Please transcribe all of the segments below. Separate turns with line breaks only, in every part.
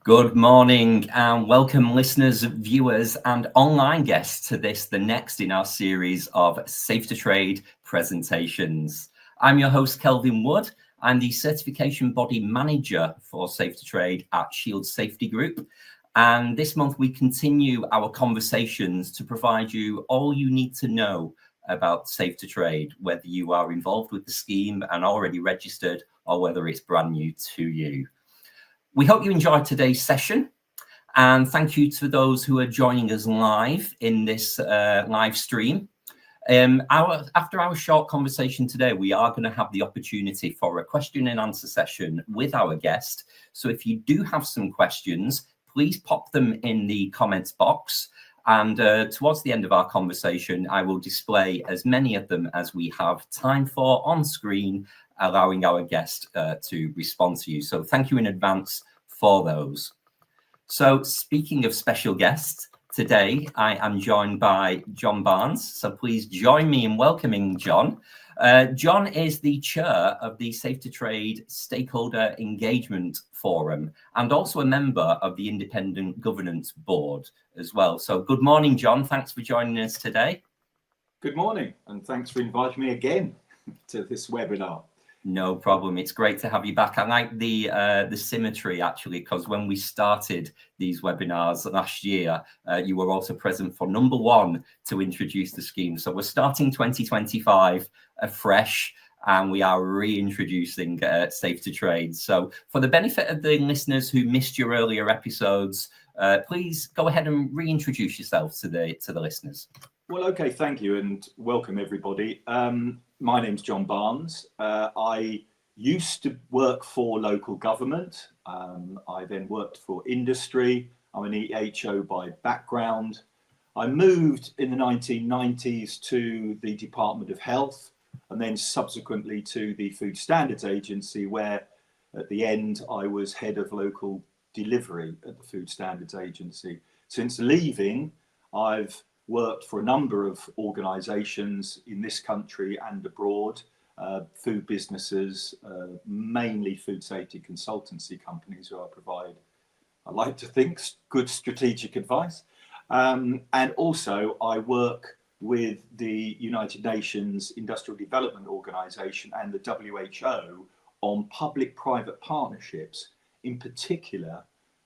Good morning and welcome listeners, viewers and online guests to the next in our series of Safe to Trade presentations. I'm your host, Kelvin Wood. I'm the certification body manager for Safe to Trade at Shield Safety Group. And this month we continue our conversations to provide you all you need to know about Safe to Trade, whether you are involved with the scheme and already registered or whether it's brand new to you. We hope you enjoyed today's session, and thank you to those who are joining us live in this live stream. After our short conversation today, we are going to have the opportunity for a question and answer session with our guest. So if you do have some questions, please pop them in the comments box. And towards the end of our conversation, I will display as many of them as we have time for on screen, allowing our guest to respond to you. So thank you in advance for those. So speaking of special guests, today I am joined by John Barnes. So please join me in welcoming John. John is the chair of the Safe to Trade Stakeholder Engagement Forum and also a member of the Independent Governance Board as well. So good morning, John. Thanks for joining us today.
Good morning, and thanks for inviting me again to this webinar.
No problem. It's great to have you back. I like the symmetry, actually, because when we started these webinars last year, you were also present for number one to introduce the scheme. So we're starting 2025 afresh, and we are reintroducing Safe to Trade. So for the benefit of the listeners who missed your earlier episodes, please go ahead and reintroduce yourself to the listeners.
Well, okay, thank you, and welcome everybody. My name's John Barnes. I used to work for local government. I then worked for industry. I'm an EHO by background. I moved in the 1990s to the Department of Health and then subsequently to the Food Standards Agency, where at the end I was head of local delivery at the Food Standards Agency. Since leaving, I've worked for a number of organisations in this country and abroad, food businesses, mainly food safety consultancy companies who I like to think, good strategic advice. And also I work with the United Nations Industrial Development Organisation and the WHO on public-private partnerships, in particular,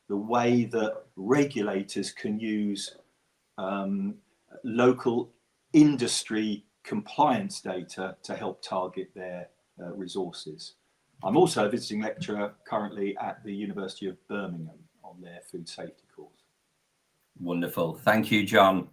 the way that regulators can use local industry compliance data to help target their resources. I'm also a visiting lecturer currently at the University of Birmingham on their food safety course.
Wonderful. Thank you, John.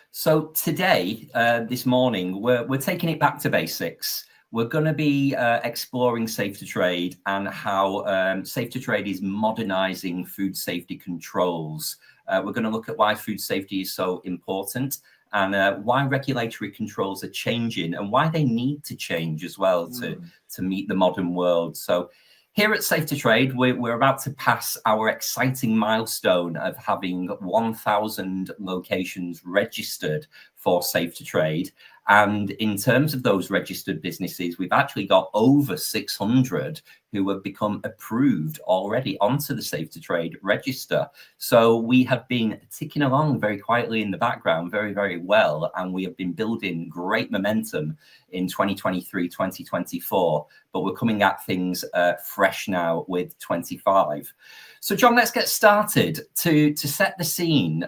So today, this morning, we're taking it back to basics. We're going to be exploring Safe to Trade and how Safe to Trade is modernising food safety controls. We're going to look at why food safety is so important and why regulatory controls are changing and why they need to change as well to meet the modern world. So here at Safe to Trade, we're about to pass our exciting milestone of having 1,000 locations registered for Safe to Trade. And in terms of those registered businesses, we've actually got over 600 who have become approved already onto the Safe to Trade register. So we have been ticking along very quietly in the background, very, very well. And we have been building great momentum in 2023, 2024. But we're coming at things fresh now with 25. So John, let's get started to set the scene.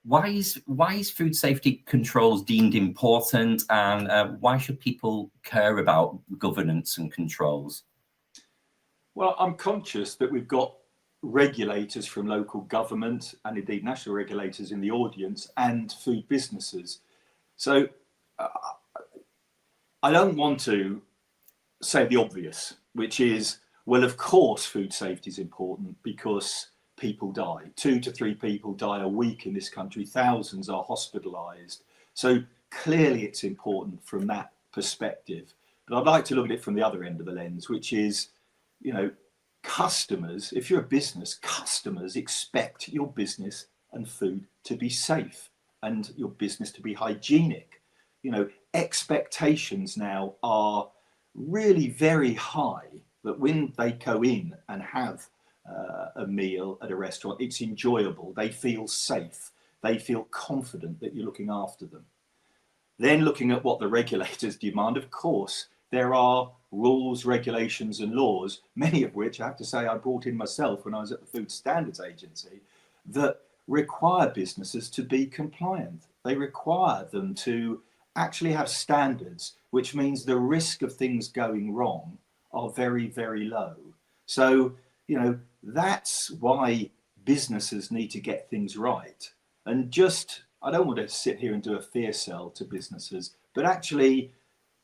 Why is food safety controls deemed important, and why should people care about governance and controls?
Well, I'm conscious that we've got regulators from local government and indeed national regulators in the audience and food businesses. So I don't want to say the obvious, which is, well, of course, food safety is important because people die. 2 to 3 people die a week in this country. Thousands are hospitalised. So clearly it's important from that perspective. But I'd like to look at it from the other end of the lens, which is, you know, customers, if you're a business, customers expect your business and food to be safe and your business to be hygienic. You know, expectations now are really very high that when they go in and have a meal at a restaurant. It's enjoyable. They feel safe. They feel confident that you're looking after them. Then looking at what the regulators demand, of course, there are rules, regulations and laws, many of which I have to say I brought in myself when I was at the Food Standards Agency, that require businesses to be compliant. They require them to actually have standards, which means the risk of things going wrong are very, very low. So, that's why businesses need to get things right. And just, I don't want to sit here and do a fear sell to businesses, but actually,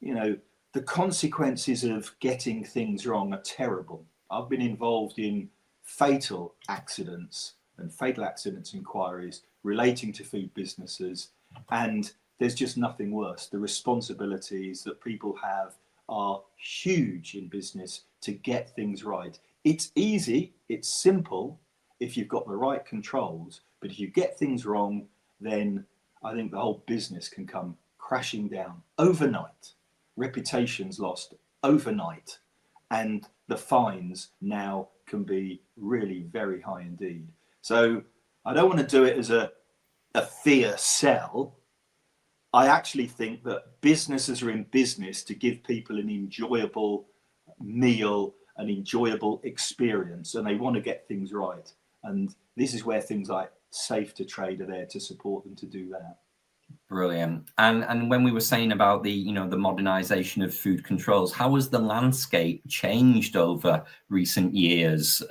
the consequences of getting things wrong are terrible. I've been involved in fatal accidents and fatal accidents inquiries relating to food businesses, and there's just nothing worse. The responsibilities that people have are huge in business to get things right. It's easy, it's simple if you've got the right controls, but if you get things wrong, then I think the whole business can come crashing down overnight. Reputation's lost overnight, and the fines now can be really very high indeed. So I don't want to do it as a fear sell. I actually think that businesses are in business to give people an enjoyable meal, an enjoyable experience, and they want to get things right. And this is where things like Safe to Trade are there to support them to do that.
Brilliant. And when we were saying about the the modernization of food controls, how has the landscape changed over recent years?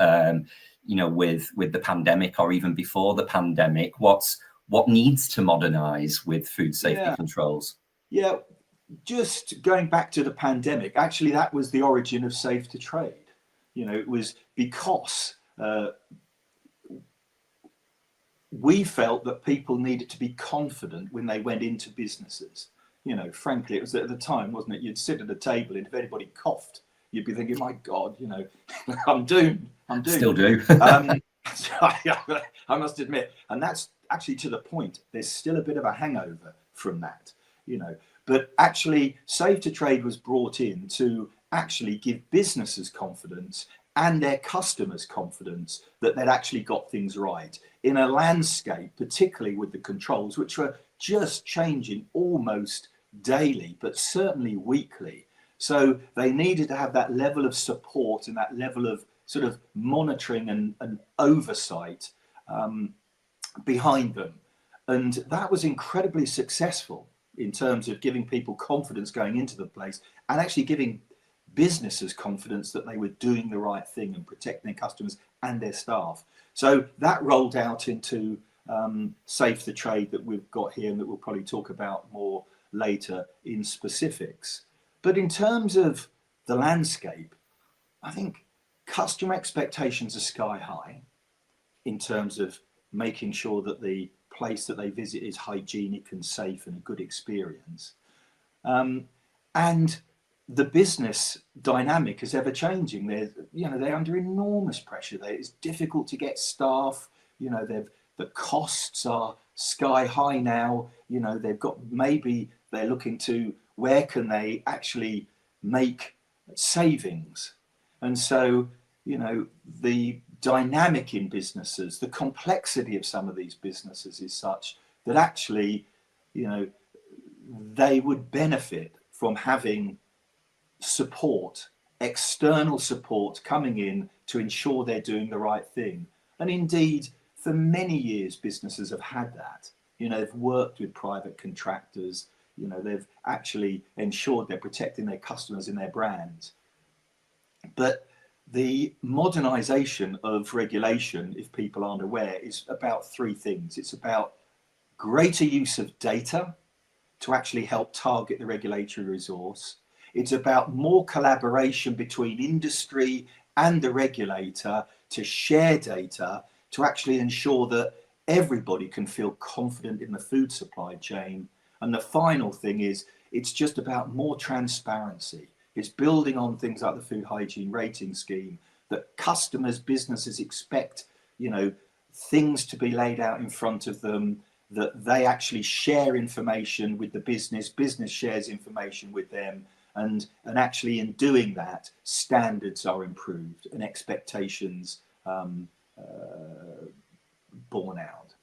With the pandemic, or even before the pandemic, what needs to modernize with food safety controls?
Yeah, just going back to the pandemic, actually that was the origin of Safe to Trade. It was because we felt that people needed to be confident when they went into businesses. Frankly, it was at the time, wasn't it? You'd sit at a table, and if anybody coughed, you'd be thinking, my God, I'm doomed.
Still do.
I must admit, and that's actually to the point. There's still a bit of a hangover from that, But actually, Safe to Trade was brought in to actually give businesses confidence and their customers confidence that they'd actually got things right in a landscape, particularly with the controls, which were just changing almost daily, but certainly weekly. So they needed to have that level of support and that level of sort of monitoring and oversight behind them. And that was incredibly successful in terms of giving people confidence going into the place, and actually giving businesses confidence that they were doing the right thing and protecting their customers and their staff. So that rolled out into Safe the Trade that we've got here, and that we'll probably talk about more later in specifics. But in terms of the landscape, I think customer expectations are sky high in terms of making sure that the place that they visit is hygienic and safe and a good experience. And the business dynamic is ever changing. They're under enormous pressure. It's difficult to get staff. The costs are sky high now. They're looking to where can they actually make savings. And so, the dynamic in businesses, the complexity of some of these businesses is such that actually, they would benefit from having support, external support coming in to ensure they're doing the right thing. And indeed, for many years, businesses have had that. They've worked with private contractors. They've actually ensured they're protecting their customers and their brands. But the modernisation of regulation, if people aren't aware, is about three things. It's about greater use of data to actually help target the regulatory resource. It's about more collaboration between industry and the regulator to share data to actually ensure that everybody can feel confident in the food supply chain. And the final thing is, it's just about more transparency. It's building on things like the food hygiene rating scheme, that customers, businesses expect, things to be laid out in front of them, that they actually share information with the business shares information with them, and actually in doing that, standards are improved and expectations borne out.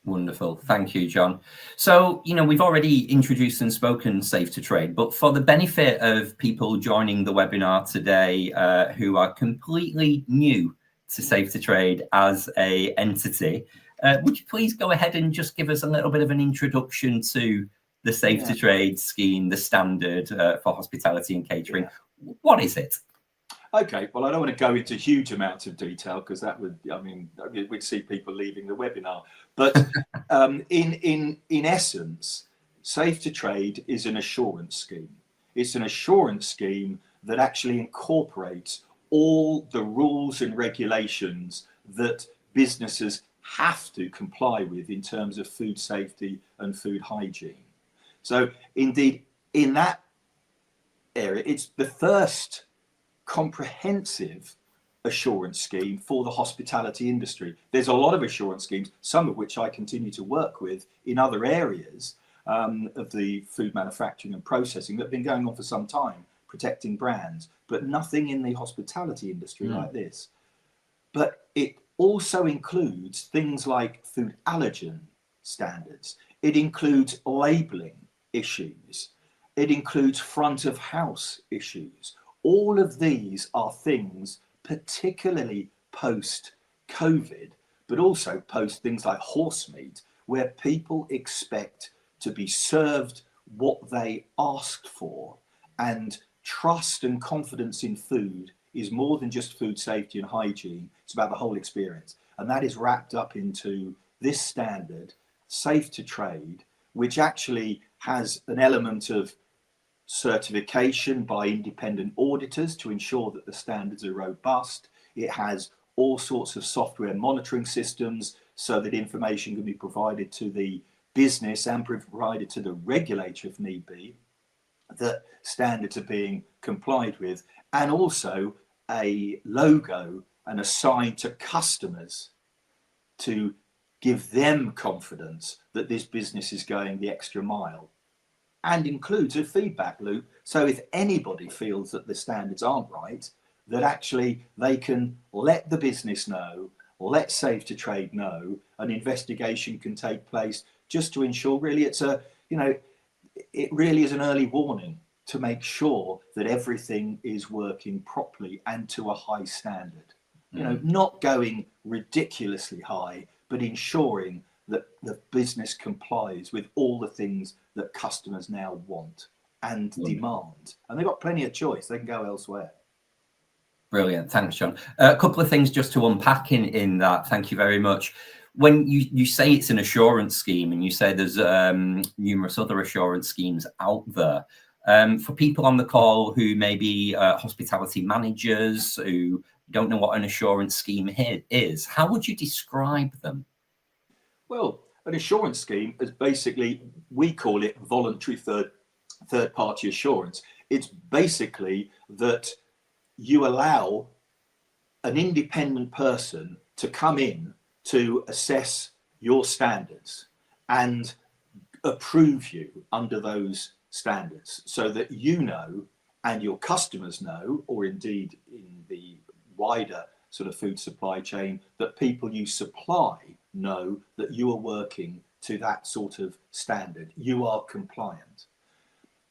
Wonderful. Thank you, John. So, we've already introduced and spoken Safe to Trade, but for the benefit of people joining the webinar today who are completely new to Safe to Trade as a entity, would you please go ahead and just give us a little bit of an introduction to the Safe to Trade scheme, the standard for hospitality and catering? What is it?
Okay, well, I don't want to go into huge amounts of detail because that would, we'd see people leaving the webinar. But in essence, Safe to Trade is an assurance scheme. It's an assurance scheme that actually incorporates all the rules and regulations that businesses have to comply with in terms of food safety and food hygiene. So indeed, in that area, it's the first comprehensive assurance scheme for the hospitality industry. There's a lot of assurance schemes, some of which I continue to work with in other areas of the food manufacturing and processing that have been going on for some time, protecting brands, but nothing in the hospitality industry like this. But it also includes things like food allergen standards. It includes labeling issues. It includes front of house issues. All of these are things, particularly post-COVID, but also post things like horse meat, where people expect to be served what they asked for. And trust and confidence in food is more than just food safety and hygiene. It's about the whole experience. And that is wrapped up into this standard, Safe to Trade, which actually has an element of certification by independent auditors to ensure that the standards are robust. It has all sorts of software monitoring systems so that information can be provided to the business and provided to the regulator if need be, that standards are being complied with, and also a logo and a sign to customers to give them confidence that this business is going the extra mile, and includes a feedback loop. So if anybody feels that the standards aren't right, that actually they can let the business know, let Safe to Trade know, an investigation can take place just to ensure really it's a, it really is an early warning to make sure that everything is working properly and to a high standard. Not going ridiculously high, but ensuring that the business complies with all the things that customers now want and demand. And they've got plenty of choice. They can go elsewhere.
Brilliant. Thanks, John. A couple of things just to unpack in that. Thank you very much. When you say it's an assurance scheme and you say there's numerous other assurance schemes out there, for people on the call who may be hospitality managers who don't know what an assurance scheme is, how would you describe them?
Well, an assurance scheme is basically, we call it voluntary third party assurance. It's basically that you allow an independent person to come in to assess your standards and approve you under those standards, so that you know and your customers know, or indeed in the wider sort of food supply chain, that people you supply know that you are working to that sort of standard. You are compliant.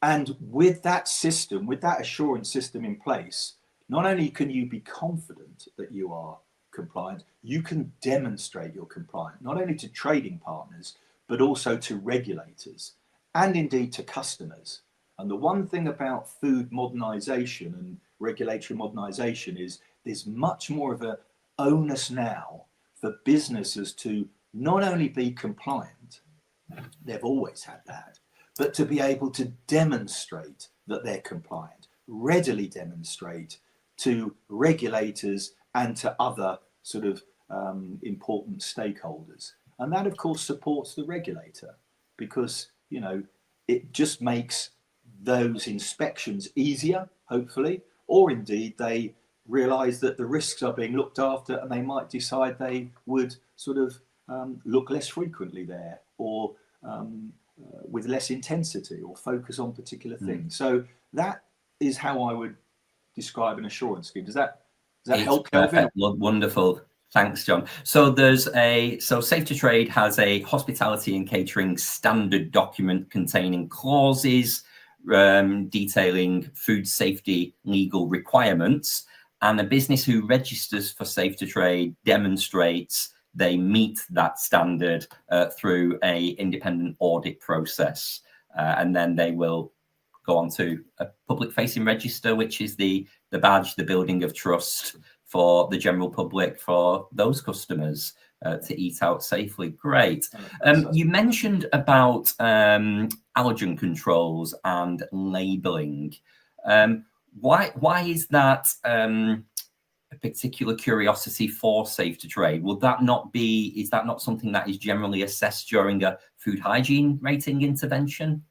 And with that system, with that assurance system in place, not only can you be confident that you are compliant, you can demonstrate you're compliant, not only to trading partners, but also to regulators and indeed to customers. And the one thing about food modernisation and regulatory modernisation is there's much more of an onus now for businesses to not only be compliant, they've always had that, but to be able to demonstrate that they're compliant, readily demonstrate to regulators and to other sort of important stakeholders. And that, of course, supports the regulator because, it just makes those inspections easier, hopefully, or indeed they realise that the risks are being looked after and they might decide they would sort of look less frequently there, or with less intensity, or focus on particular things. So that is how I would describe an assurance scheme. Does that that
It's
help, Kelvin?
perfect. Wonderful. Thanks, John. So Safe to Trade has a hospitality and catering standard document containing clauses detailing food safety legal requirements, and a business who registers for Safe to Trade demonstrates they meet that standard through a independent audit process, and then they will go on to a public facing register, which is the badge, the building of trust for the general public, for those customers to eat out safely. Great. You mentioned about allergen controls and labelling. Why is that a particular curiosity for Safe to Trade? Is that not something that is generally assessed during a food hygiene rating intervention?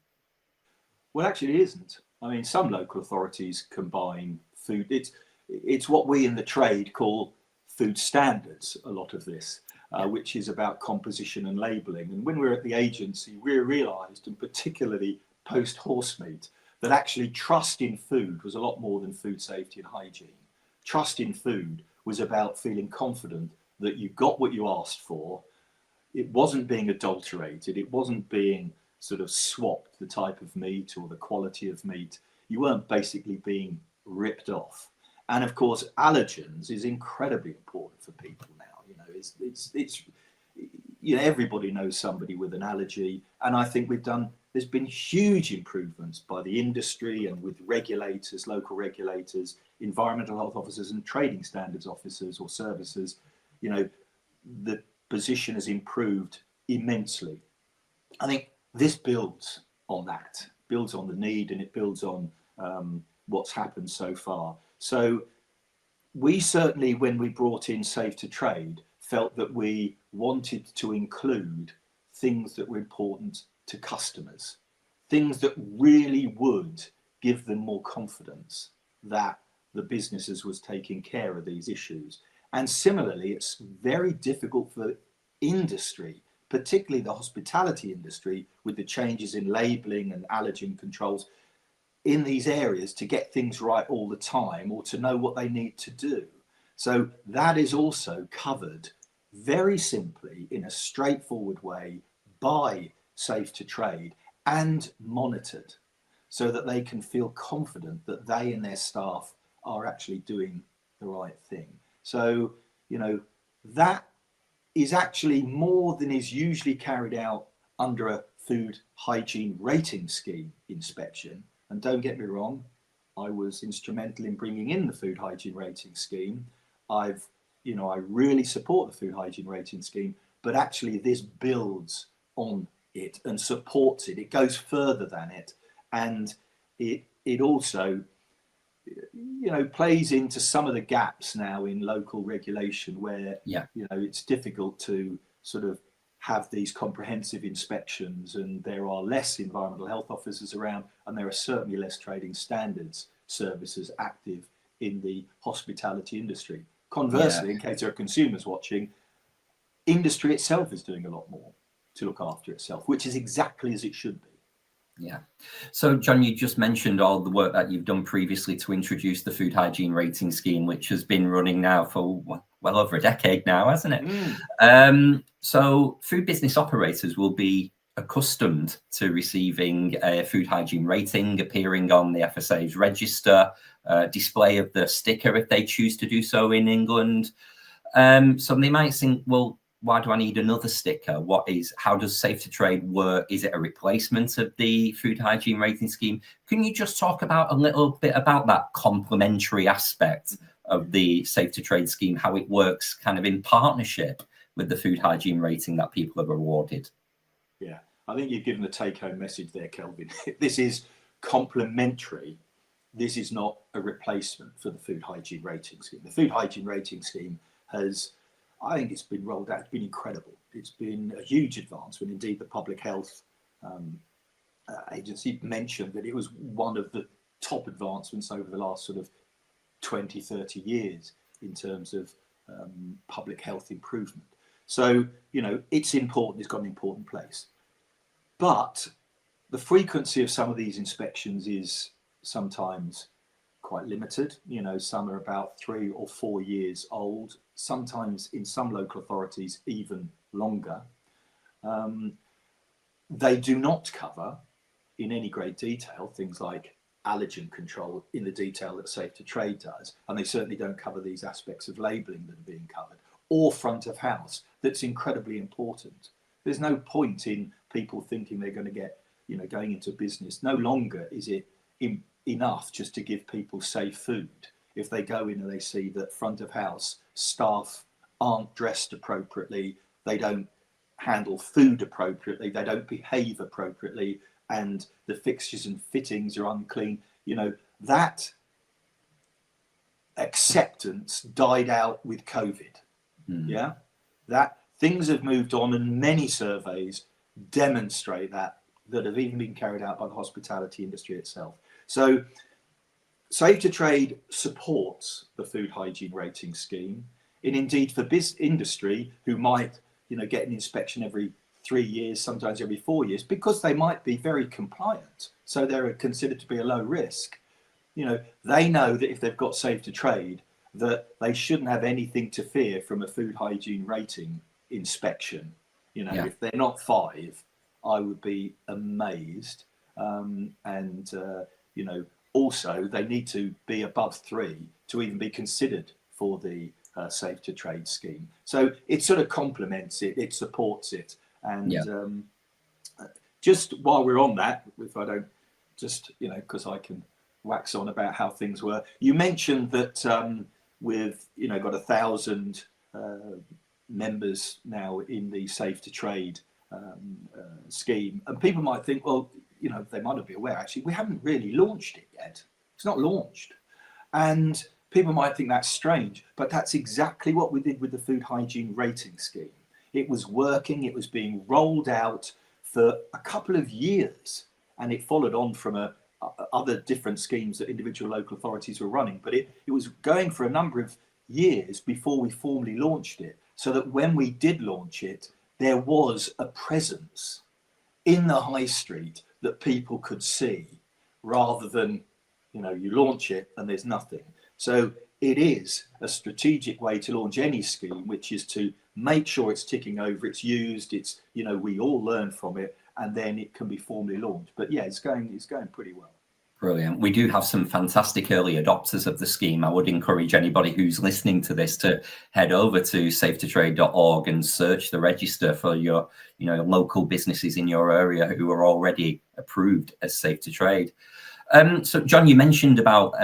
Well, actually, it isn't. I mean, some local authorities combine food. It's what we in the trade call food standards, a lot of this, which is about composition and labelling. And when we were at the agency, we realised, and particularly post-horse meat, that actually trust in food was a lot more than food safety and hygiene. Trust in food was about feeling confident that you got what you asked for. It wasn't being adulterated. It wasn't being sort of swapped, the type of meat or the quality of meat. You weren't basically being ripped off. And of course, allergens is incredibly important for people now. You know, it's you know, everybody knows somebody with an allergy, and I think there's been huge improvements by the industry and with regulators, local regulators, environmental health officers and trading standards officers or services. You know, the position has improved immensely. I think this builds on that, builds on the need, and it builds on what's happened so far. So we certainly, when we brought in Safe to Trade, felt that we wanted to include things that were important to customers, things that really would give them more confidence that the businesses was taking care of these issues. And similarly, it's very difficult for industry, particularly the hospitality industry, with the changes in labelling and allergen controls in these areas, to get things right all the time or to know what they need to do. So that is also covered very simply in a straightforward way by Safe to Trade and monitored, so that they can feel confident that they and their staff are actually doing the right thing. So, you know, that is actually more than is usually carried out under a food hygiene rating scheme inspection. And don't get me wrong, I was instrumental in bringing in the food hygiene rating scheme. I really support the food hygiene rating scheme, but actually this builds on it and supports it. It goes further than it, and it also, you know, plays into some of the gaps now in local regulation where, you know, it's difficult to sort of have these comprehensive inspections, and there are less environmental health officers around, and there are certainly less trading standards services active in the hospitality industry. Conversely, in case there are consumers watching, industry itself is doing a lot more to look after itself, which is exactly as it should be.
Yeah. So, John, you just mentioned all the work that you've done previously to introduce the food hygiene rating scheme, which has been running now for well over a decade now, hasn't it? So food business operators will be accustomed to receiving a food hygiene rating, appearing on the FSA's register, display of the sticker if they choose to do so in England. So they might think, well, why do I need another sticker? How does Safe to Trade work? Is it a replacement of the food hygiene rating scheme? Can you just talk about a little bit about that complementary aspect of the Safe to Trade scheme, how it works kind of in partnership with the food hygiene rating that people are awarded?
Yeah, I think you've given the take-home message there, Kelvin. This is complementary. This is not a replacement for the food hygiene rating scheme. The food hygiene rating scheme has, I think it's been rolled out, it's been incredible. It's been a huge advancement. Indeed, the Public Health Agency mentioned that it was one of the top advancements over the last sort of 20, 30 years in terms of public health improvement. So, you know, it's important, it's got an important place. But the frequency of some of these inspections is sometimes quite limited. You know, some are about 3 or 4 years old, sometimes in some local authorities even longer. They do not cover in any great detail things like allergen control in the detail that Safe to Trade does, and they certainly don't cover these aspects of labelling that are being covered, or front of house that's incredibly important. There's no point in people thinking they're going to get, you know, going into business. No longer is it enough just to give people safe food. If they go in and they see that front of house staff aren't dressed appropriately, they don't handle food appropriately, they don't behave appropriately, and the fixtures and fittings are unclean, you know, that acceptance died out with COVID. Yeah, that things have moved on, and many surveys demonstrate that have even been carried out by the hospitality industry itself. So Safe to Trade supports the food hygiene rating scheme, and indeed for this industry who might, you know, get an inspection every 3 years, sometimes every 4 years, because they might be very compliant, so they're considered to be a low risk. You know, they know that if they've got Safe to Trade, that they shouldn't have anything to fear from a food hygiene rating inspection. You know, if they're not 5, I would be amazed. You know, also they need to be above 3 to even be considered for the Safe to Trade scheme. So it sort of complements it, it supports it. And just while we're on that, if I don't just, you know, because I can wax on about how things were. You mentioned that we've, you know, got 1,000 members now in the Safe to Trade scheme, and people might think, well, you know, they might not be aware. Actually, we haven't really launched it yet. It's not launched, and people might think that's strange, but that's exactly what we did with the food hygiene rating scheme. It was working. It was being rolled out for a couple of years, and it followed on from other different schemes that individual local authorities were running. But it was going for a number of years before we formally launched it, so that when we did launch it, there was a presence in the high street that people could see, rather than, you know, you launch it and there's nothing. So it is a strategic way to launch any scheme, which is to make sure it's ticking over, it's used, it's, you know, we all learn from it, and then it can be formally launched. But yeah, it's going pretty well.
Brilliant. We do have some fantastic early adopters of the scheme. I would encourage anybody who's listening to this to head over to safetotrade.org and search the register for your, you know, local businesses in your area who are already approved as Safe to Trade. So, John, you mentioned about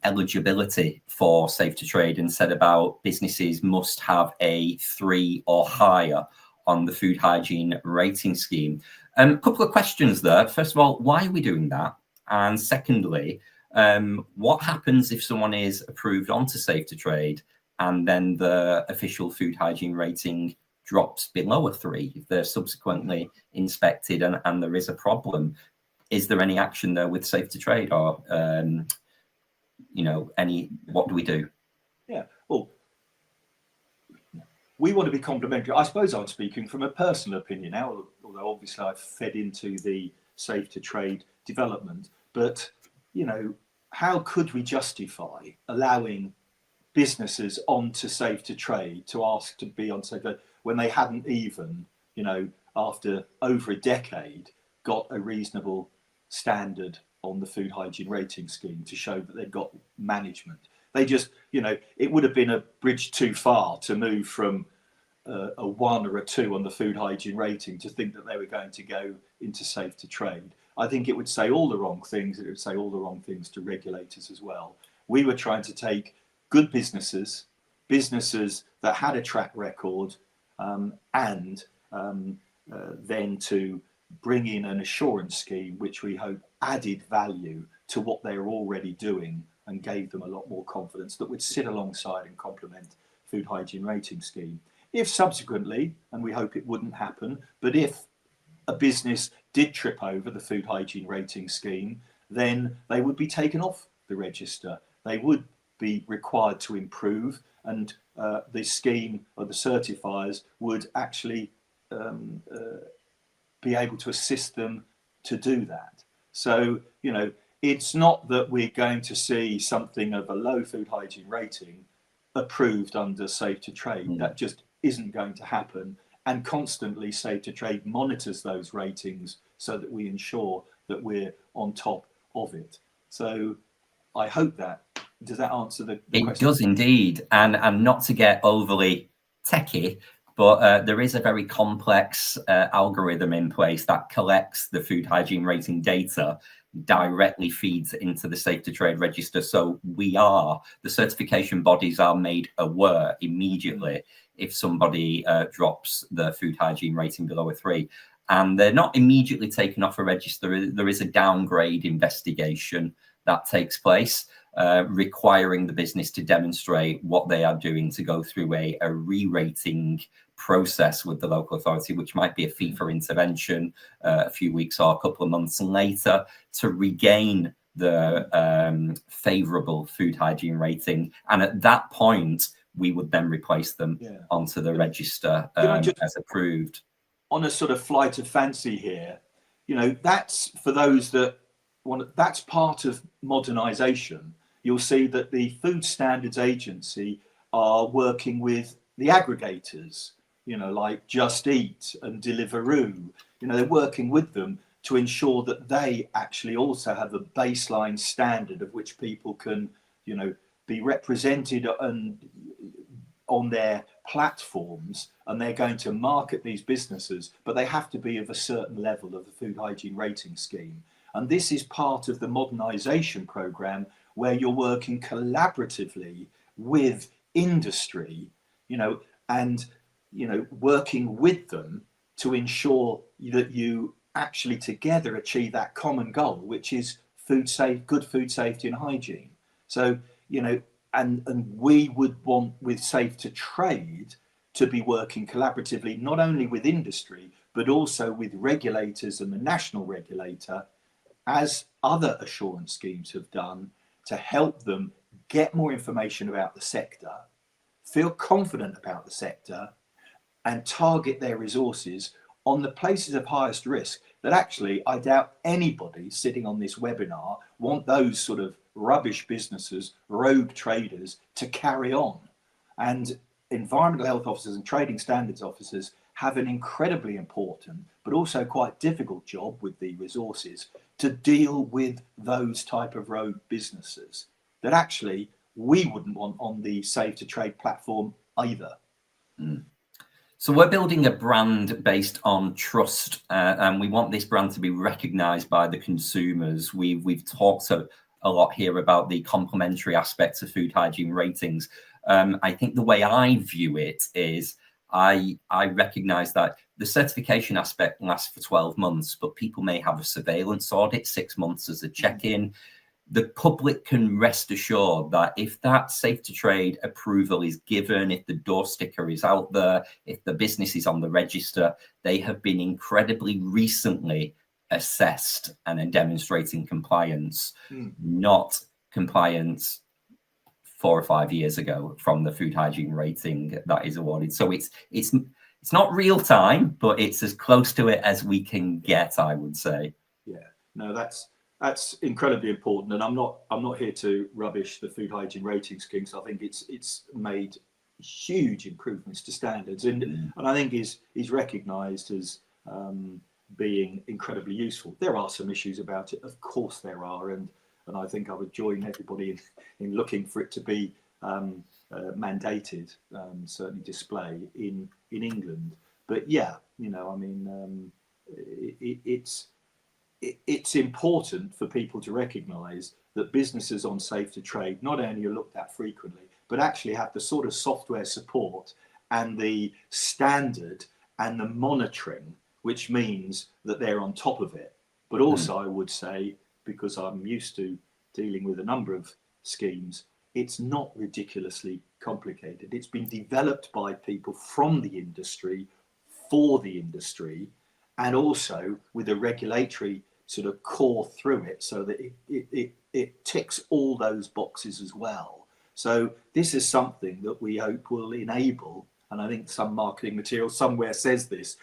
eligibility for Safe to Trade and said about businesses must have a 3 or higher on the food hygiene rating scheme. A couple of questions there. First of all, why are we doing that? And secondly, what happens if someone is approved onto Safe to Trade and then the official food hygiene rating drops below a 3, if they're subsequently inspected and there is a problem? Is there any action there with Safe to Trade, or you know, what do we do?
Yeah, well, we want to be complementary. I suppose I'm speaking from a personal opinion now, although obviously I've fed into the Safe to Trade development. But, you know, how could we justify allowing businesses onto Safe to Trade to ask to be on Safe to Trade when they hadn't even, you know, after over a decade, got a reasonable standard on the food hygiene rating scheme to show that they've got management? They just, you know, it would have been a bridge too far to move from a 1 or a 2 on the food hygiene rating to think that they were going to go into Safe to Trade. I think it would say all the wrong things. It would say all the wrong things to regulators as well. We were trying to take good businesses that had a track record, and then to bring in an assurance scheme which we hope added value to what they're already doing and gave them a lot more confidence that would sit alongside and complement food hygiene rating scheme. If subsequently, and we hope it wouldn't happen, but if a business did trip over the food hygiene rating scheme, then they would be taken off the register. They would be required to improve, and the scheme or the certifiers would actually be able to assist them to do that. So, you know, it's not that we're going to see something of a low food hygiene rating approved under Safe to Trade. That just isn't going to happen. And constantly Safe to Trade monitors those ratings so that we ensure that we're on top of it. So I hope does that answer the question?
It does indeed. And not to get overly techie, but there is a very complex algorithm in place that collects the food hygiene rating data, directly feeds into the Safe to Trade register. So the certification bodies are made aware immediately if somebody drops the food hygiene rating below a 3. And they're not immediately taken off a register. There is a downgrade investigation that takes place, requiring the business to demonstrate what they are doing to go through a re-rating process with the local authority, which might be a fee for intervention a few weeks or a couple of months later, to regain the favourable food hygiene rating. And at that point, we would then replace them onto the register as approved.
On a sort of flight of fancy here, that's for those that want. That's part of modernisation. You'll see that the Food Standards Agency are working with the aggregators, like Just Eat and Deliveroo. They're working with them to ensure that they actually also have a baseline standard of which people can, be represented and on their platforms, and they're going to market these businesses, but they have to be of a certain level of the food hygiene rating scheme. And this is part of the modernisation programme, where you're working collaboratively with industry, and working with them to ensure that you actually together achieve that common goal, which is good food safety and hygiene. So, and we would want with Safe to Trade to be working collaboratively, not only with industry, but also with regulators and the national regulator, as other assurance schemes have done, to help them get more information about the sector, feel confident about the sector, and target their resources on the places of highest risk that actually I doubt anybody sitting on this webinar want those sort of rubbish businesses, rogue traders, to carry on. And environmental health officers and trading standards officers have an incredibly important but also quite difficult job with the resources to deal with those type of rogue businesses that actually we wouldn't want on the Safe to Trade platform either.
So we're building a brand based on trust, and we want this brand to be recognised by the consumers. We've talked a lot here about the complementary aspects of food hygiene ratings. I think the way I view it is I recognise that the certification aspect lasts for 12 months, but people may have a surveillance audit, 6 months as a check-in. The public can rest assured that if that Safe to Trade approval is given, if the door sticker is out there, if the business is on the register, they have been incredibly recently assessed and are demonstrating compliance, not compliance 4 or 5 years ago from the food hygiene rating that is awarded. So it's not real time, but it's as close to it as we can get, I would say.
Yeah, no, that's incredibly important, and I'm not here to rubbish the food hygiene rating scheme. So I think it's made huge improvements to standards, and I think is recognised as being incredibly useful. There are some issues about it, of course there are, and I think I would join everybody in looking for it to be mandated, certainly display in England. But yeah, it's important for people to recognise that businesses on Safe to Trade not only are looked at frequently, but actually have the sort of software support and the standard and the monitoring, which means that they're on top of it. But also, I would say, because I'm used to dealing with a number of schemes, it's not ridiculously complicated. It's been developed by people from the industry for the industry, and also with a regulatory sort of core through it, so that it ticks all those boxes as well. So this is something that we hope will enable, and I think some marketing material somewhere says this,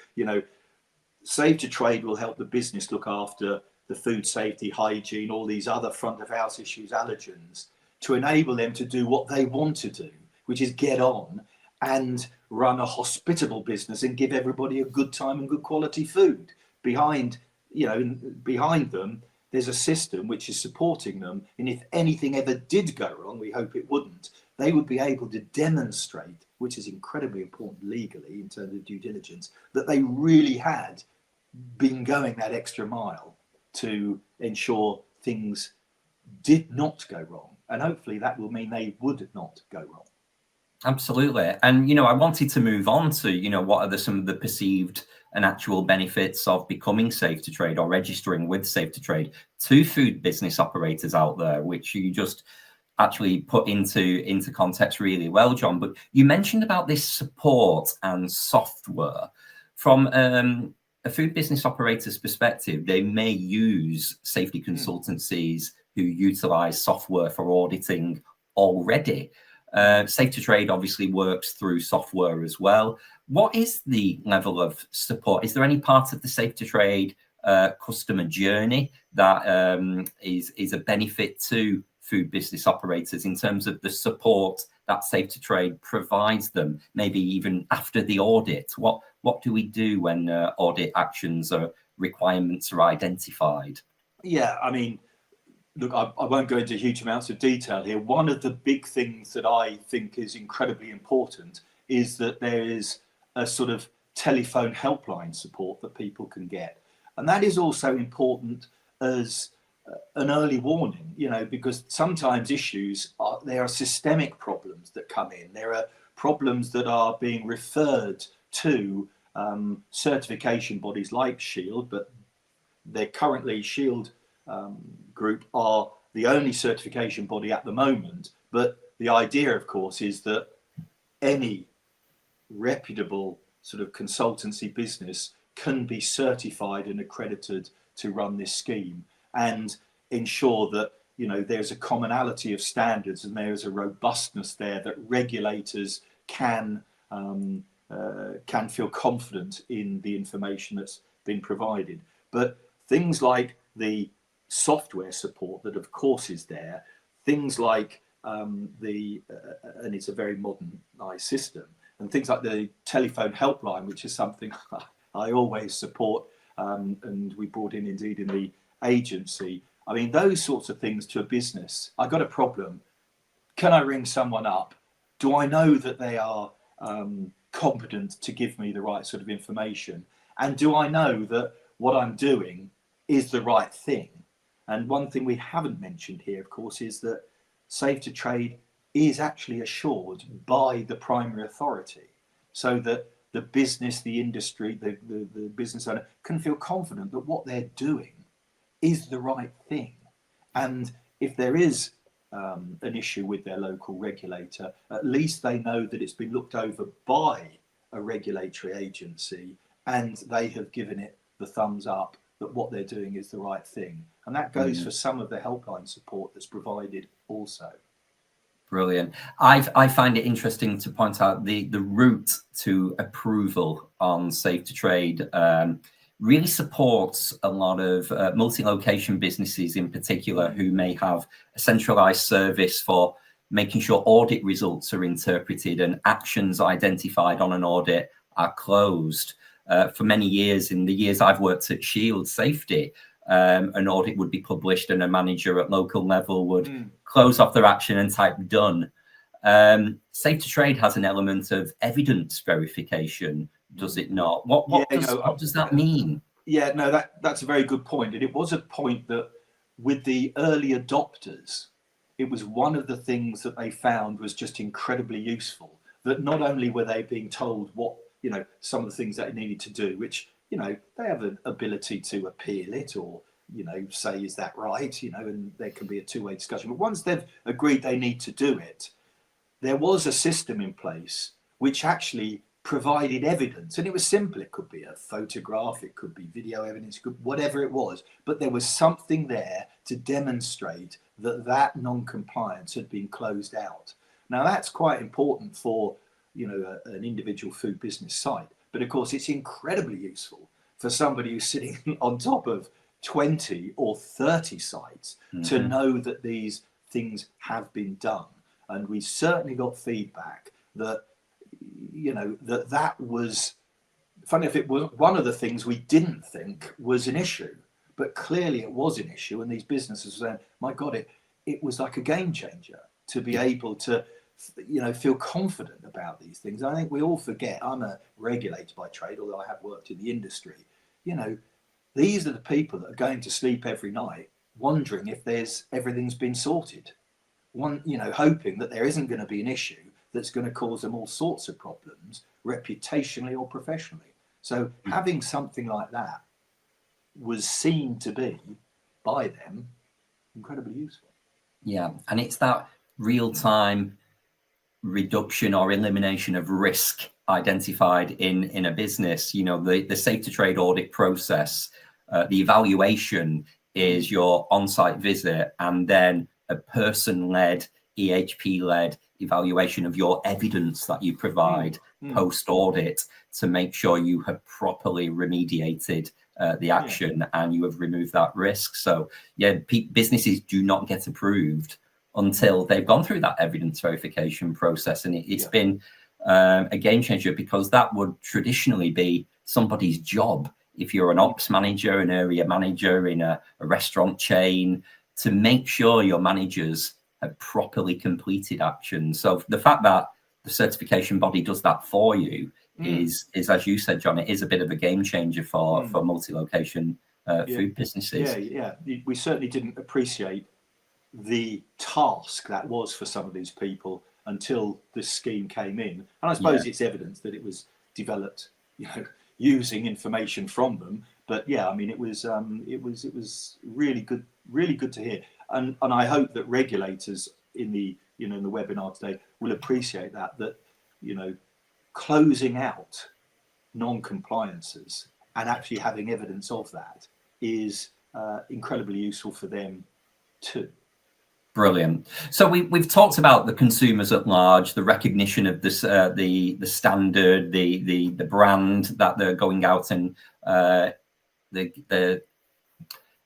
Safe to Trade will help the business look after the food safety, hygiene, all these other front of house issues, allergens, to enable them to do what they want to do, which is get on and run a hospitable business and give everybody a good time and good quality food. Behind them, there's a system which is supporting them. And if anything ever did go wrong, we hope it wouldn't, they would be able to demonstrate, which is incredibly important legally in terms of due diligence, that they really had been going that extra mile to ensure things did not go wrong. And hopefully that will mean they would not go wrong.
Absolutely. And, I wanted to move on to, what are some of the perceived and actual benefits of becoming safe to trade or registering with safe to trade to food business operators out there, which you just actually put into context really well, John. But you mentioned about this support and software. From a food business operator's perspective, they may use safety consultancies who utilize software for auditing already. Safe to Trade obviously works through software as well. What is the level of support? Is there any part of the Safe to Trade customer journey that is a benefit to food business operators in terms of the support that Safe to Trade provides them, maybe even after the audit? What do we do when audit actions or requirements are identified?
Yeah, I mean, look, I won't go into huge amounts of detail here. One of the big things that I think is incredibly important is that there is a sort of telephone helpline support that people can get. And that is also important as an early warning, because sometimes there are systemic problems that come in. There are problems that are being referred to certification bodies like Shield, but they're currently Shield group are the only certification body at the moment. But the idea, of course, is that any reputable sort of consultancy business can be certified and accredited to run this scheme and ensure that there's a commonality of standards and there is a robustness there that regulators can feel confident in the information that's been provided. But things like the software support that of course is there, things like and it's a very modernized system, and things like the telephone helpline, which is something I always support, and we brought in indeed in the agency. I mean, those sorts of things to a business. I got a problem. Can I ring someone up? Do I know that they are competent to give me the right sort of information? And do I know that what I'm doing is the right thing? And one thing we haven't mentioned here, of course, is that Safe to Trade is actually assured by the primary authority, so that the business, the industry, the business owner can feel confident that what they're doing is the right thing. And if there is an issue with their local regulator, at least they know that it's been looked over by a regulatory agency and they have given it the thumbs up that what they're doing is the right thing. And that goes for some of the helpline support that's provided also.
Brilliant. I find it interesting to point out the route to approval on Safe to Trade really supports a lot of multi-location businesses in particular who may have a centralized service for making sure audit results are interpreted and actions identified on an audit are closed. For many years, in the years I've worked at Shield Safety, an audit would be published and a manager at local level would close off their action and type done. Safe to Trade has an element of evidence verification, does it not? What does that mean?
Yeah, no, that's a very good point. And it was a point that with the early adopters, it was one of the things that they found was just incredibly useful. That not only were they being told what, some of the things that they needed to do, which, they have an ability to appeal it or, say, is that right? And there can be a two-way discussion. But once they've agreed they need to do it, there was a system in place which actually provided evidence. And it was simple. It could be a photograph, it could be video evidence, whatever it was. But there was something there to demonstrate that non-compliance had been closed out. Now, that's quite important for, an individual food business site. But of course, it's incredibly useful for somebody who's sitting on top of, 20 or 30 sites to know that these things have been done. And we certainly got feedback that, you know, that was, funny if it was one of the things we didn't think was an issue, but clearly it was an issue. And these businesses were saying, my God, it was like a game changer to be able to, you know, feel confident about these things. I think we all forget, I'm a regulator by trade, although I have worked in the industry. You know, these are the people that are going to sleep every night wondering if everything's been sorted. You know, hoping that there isn't going to be an issue that's going to cause them all sorts of problems, reputationally or professionally. So having something like that was seen to be, by them, incredibly useful.
Yeah, and it's that real-time reduction or elimination of risk identified in a business. You know, the safe to trade audit process, the evaluation is your on-site visit, and then a person-led, EHP-led evaluation of your evidence that you provide post-audit to make sure you have properly remediated the action and you have removed that risk. So yeah, businesses do not get approved until they've gone through that evidence verification process. And it's been a game changer, because that would traditionally be somebody's job. If you're an ops manager, an area manager in a restaurant chain, to make sure your managers have properly completed actions. So the fact that the certification body does that for you is, as you said, John, it is a bit of a game changer for multi-location food businesses.
Yeah. We certainly didn't appreciate the task that was for some of these people until this scheme came in. And I suppose it's evidence that it was developed, you know, using information from them. But yeah, I mean, it was really good to hear. And I hope that regulators in the webinar today will appreciate that, you know, closing out non-compliances and actually having evidence of that is incredibly useful for them too.
Brilliant. So we've talked about the consumers at large, the recognition of this, the standard, the brand that they're going out and the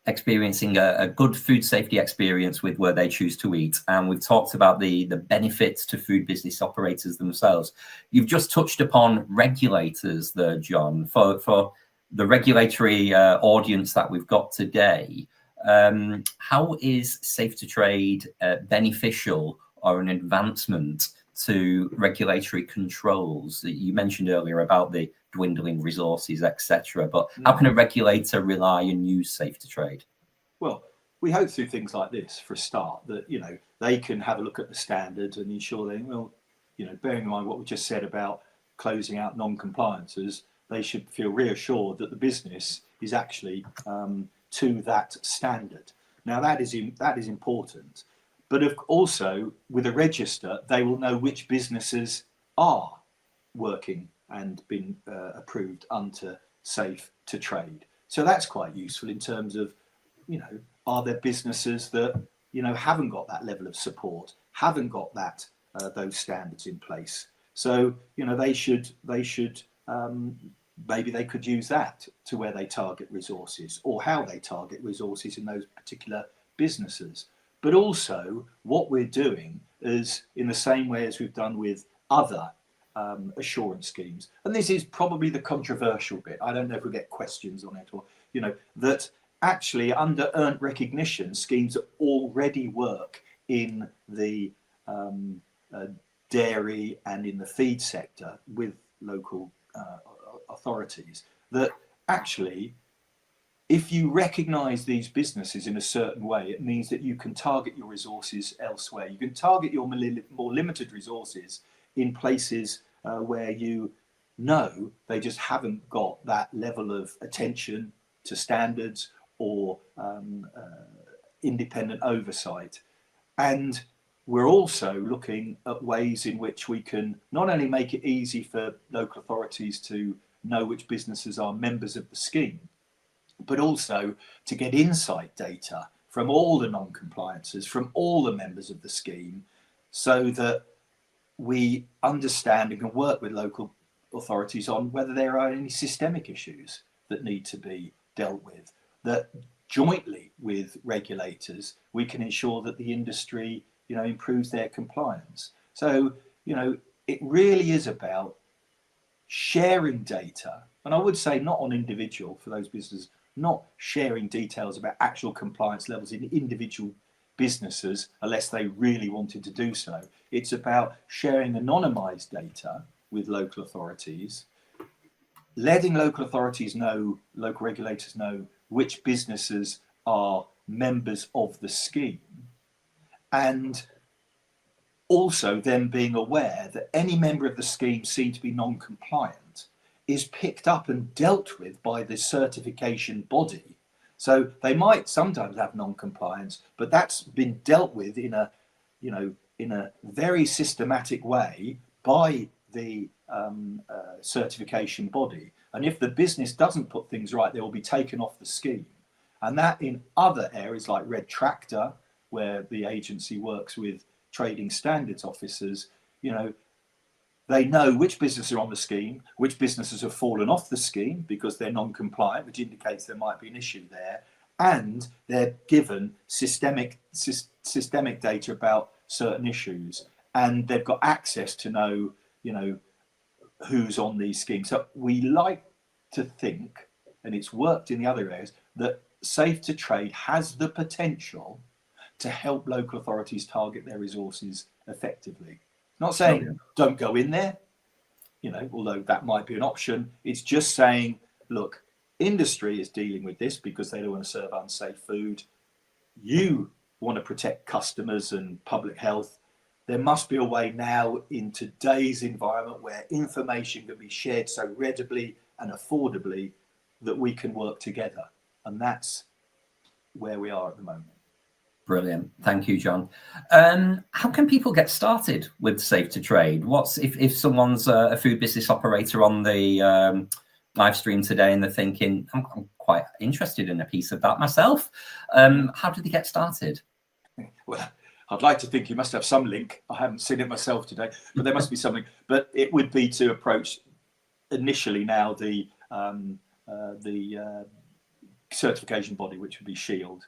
experiencing a good food safety experience with where they choose to eat. And we've talked about the benefits to food business operators themselves. You've just touched upon regulators there, John. For the regulatory audience that we've got today, how is safe to trade beneficial or an advancement to regulatory controls? You mentioned earlier about the dwindling resources, etc. But how can a regulator rely and use safe to trade?
Well, we hope through things like this, for a start, that, you know, they can have a look at the standards and ensure they, well, you know, bearing in mind what we just said about closing out non-compliances, they should feel reassured that the business is actually to that standard. Now that is important, but also with a register, they will know which businesses are working and been approved under safe to trade. So that's quite useful in terms of, you know, are there businesses that, you know, haven't got that level of support, haven't got that those standards in place. So, you know, they should maybe they could use that to where they target resources or how they target resources in those particular businesses. But also what we're doing is in the same way as we've done with other assurance schemes. And this is probably the controversial bit. I don't know if we get questions on it, or, you know, that actually under earned recognition schemes that already work in the dairy and in the feed sector with local authorities, that actually if you recognize these businesses in a certain way, it means that you can target your resources elsewhere. You can target your more limited resources in places where you know they just haven't got that level of attention to standards or independent oversight. And we're also looking at ways in which we can not only make it easy for local authorities to know which businesses are members of the scheme, but also to get insight data from all the non-compliances, from all the members of the scheme, so that we understand and can work with local authorities on whether there are any systemic issues that need to be dealt with, that jointly with regulators, we can ensure that the industry, improves their compliance. So, it really is about sharing data, and I would say not on individual for those businesses, not sharing details about actual compliance levels in individual businesses unless they really wanted to do so. It's about sharing anonymized data with local authorities, letting local authorities know, local regulators know which businesses are members of the scheme, and also them being aware that any member of the scheme seen to be non-compliant is picked up and dealt with by the certification body. So they might sometimes have non-compliance, but that's been dealt with in a very systematic way by the certification body. And if the business doesn't put things right, they will be taken off the scheme. And that in other areas like Red Tractor, where the agency works with trading standards officers, they know which businesses are on the scheme, which businesses have fallen off the scheme because they're non-compliant, which indicates there might be an issue there, and they're given systemic data about certain issues, and they've got access to know, who's on these schemes. So we like to think, and it's worked in the other areas, that Safe to Trade has the potential to help local authorities target their resources effectively. Not saying don't go in there, although that might be an option. It's just saying, look, industry is dealing with this because they don't want to serve unsafe food. You want to protect customers and public health. There must be a way now in today's environment where information can be shared so readily and affordably that we can work together. And that's where we are at the moment.
Brilliant. Thank you, John. How can people get started with Safe to Trade? What's if someone's a food business operator on the live stream today and they're thinking, I'm quite interested in a piece of that myself. How do they get started?
Well, I'd like to think you must have some link. I haven't seen it myself today, but there must be something. But it would be to approach initially now the certification body, which would be Shield.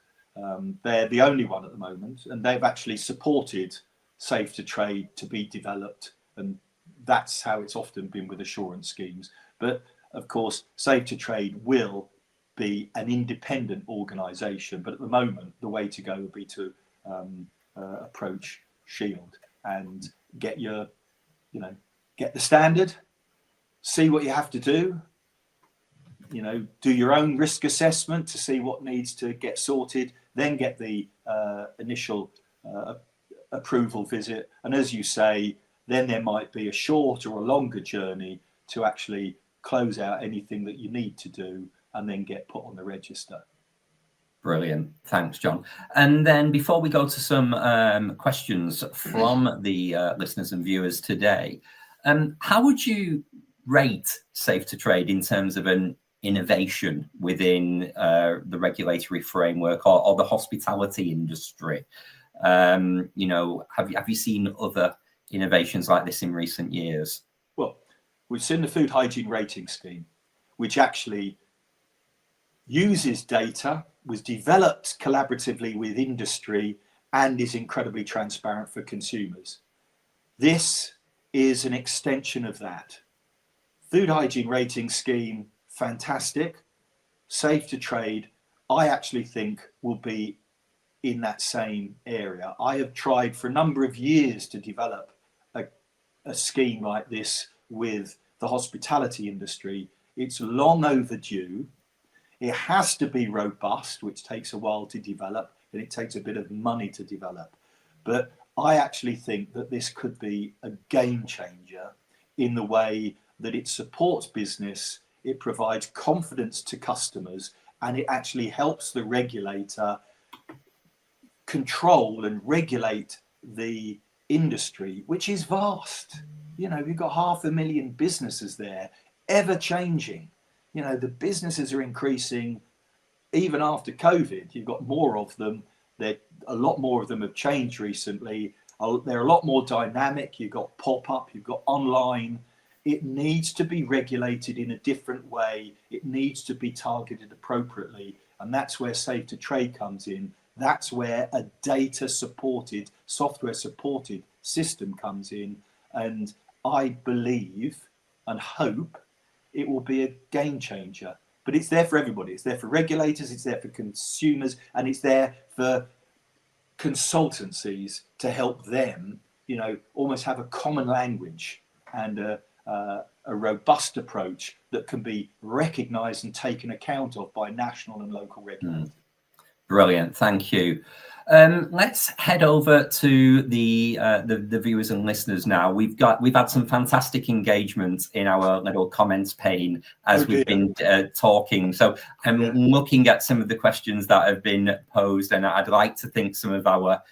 They're the only one at the moment, and they've actually supported Safe to Trade to be developed, and that's how it's often been with assurance schemes. But of course, Safe to Trade will be an independent organisation, but at the moment, the way to go would be to approach Shield and get the standard, see what you have to do. Do your own risk assessment to see what needs to get sorted, then get the initial approval visit. And as you say, then there might be a short or a longer journey to actually close out anything that you need to do and then get put on the register.
Brilliant. Thanks, John. And then before we go to some questions from the listeners and viewers today, how would you rate Safe to Trade in terms of an innovation within the regulatory framework or the hospitality industry? Have you seen other innovations like this in recent years?
Well, we've seen the food hygiene rating scheme, which actually uses data, was developed collaboratively with industry, and is incredibly transparent for consumers. This is an extension of that. Food hygiene rating scheme, fantastic. Safe to Trade, I actually think will be in that same area. I have tried for a number of years to develop a scheme like this with the hospitality industry. It's long overdue. It has to be robust, which takes a while to develop, and it takes a bit of money to develop. But I actually think that this could be a game changer in the way that it supports business, it provides confidence to customers, and it actually helps the regulator control and regulate the industry, which is vast. You've got 500,000 businesses there, ever changing. The businesses are increasing even after COVID. You've got more of them. A lot more of them have changed recently. They're a lot more dynamic. You've got pop-up, you've got online. It needs to be regulated in a different way. It needs to be targeted appropriately. And that's where Safe to Trade comes in. That's where a data supported, software supported system comes in. And I believe and hope it will be a game changer. But it's there for everybody. It's there for regulators, it's there for consumers, and it's there for consultancies to help them, almost have a common language and a robust approach that can be recognised and taken account of by national and local regulators.
Brilliant, thank you. Let's head over to the viewers and listeners now. We've had some fantastic engagement in our little comments pane as we've been talking. So I'm looking at some of the questions that have been posed, and I'd like to think some of our